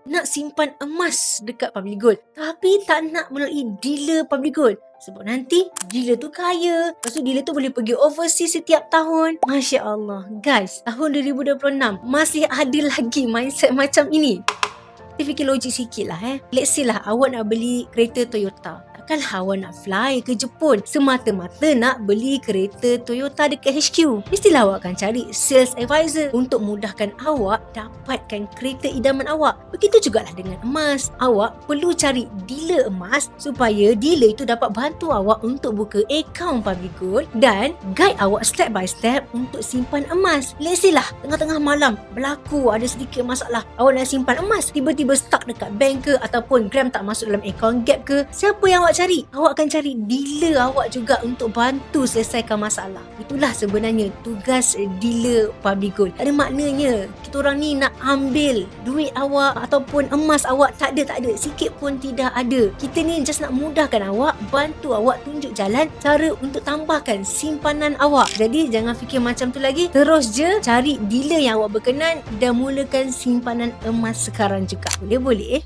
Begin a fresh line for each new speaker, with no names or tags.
nak simpan emas dekat public gold, tapi tak nak melalui dealer public gold. Sebab nanti dealer tu kaya, lepas tu dealer tu boleh pergi overseas setiap tahun. Masya Allah. Guys, tahun 2026 masih ada lagi mindset macam ini. Kita fikir logik sikit lah. Let's say lah awak nak beli kereta Toyota. Takkanlah awak nak fly ke Jepun semata-mata nak beli kereta Toyota dekat HQ. Mestilah awak akan cari sales advisor untuk mudahkan awak dapatkan kereta idaman awak. Begitu jugalah dengan emas. Awak perlu cari dealer emas supaya dealer itu dapat bantu awak untuk buka akaun public gold dan guide awak step by step untuk simpan emas. Let's say lah tengah-tengah malam berlaku ada sedikit masalah. Awak nak simpan emas, tiba-tiba stuck dekat bank ke ataupun gram tak masuk dalam akaun gap ke. Siapa yang awak cari? Awak akan cari dealer awak juga untuk bantu selesaikan masalah. Itulah sebenarnya tugas dealer public gold. Tak ada maknanya kita orang ni nak ambil duit awak ataupun emas awak. Tak ada. Sikit pun tidak ada. Kita ni just nak mudahkan awak, bantu awak, tunjuk jalan cara untuk tambahkan simpanan awak. Jadi jangan fikir macam tu lagi. Terus je cari dealer yang awak berkenan dan mulakan simpanan emas sekarang juga. Boleh?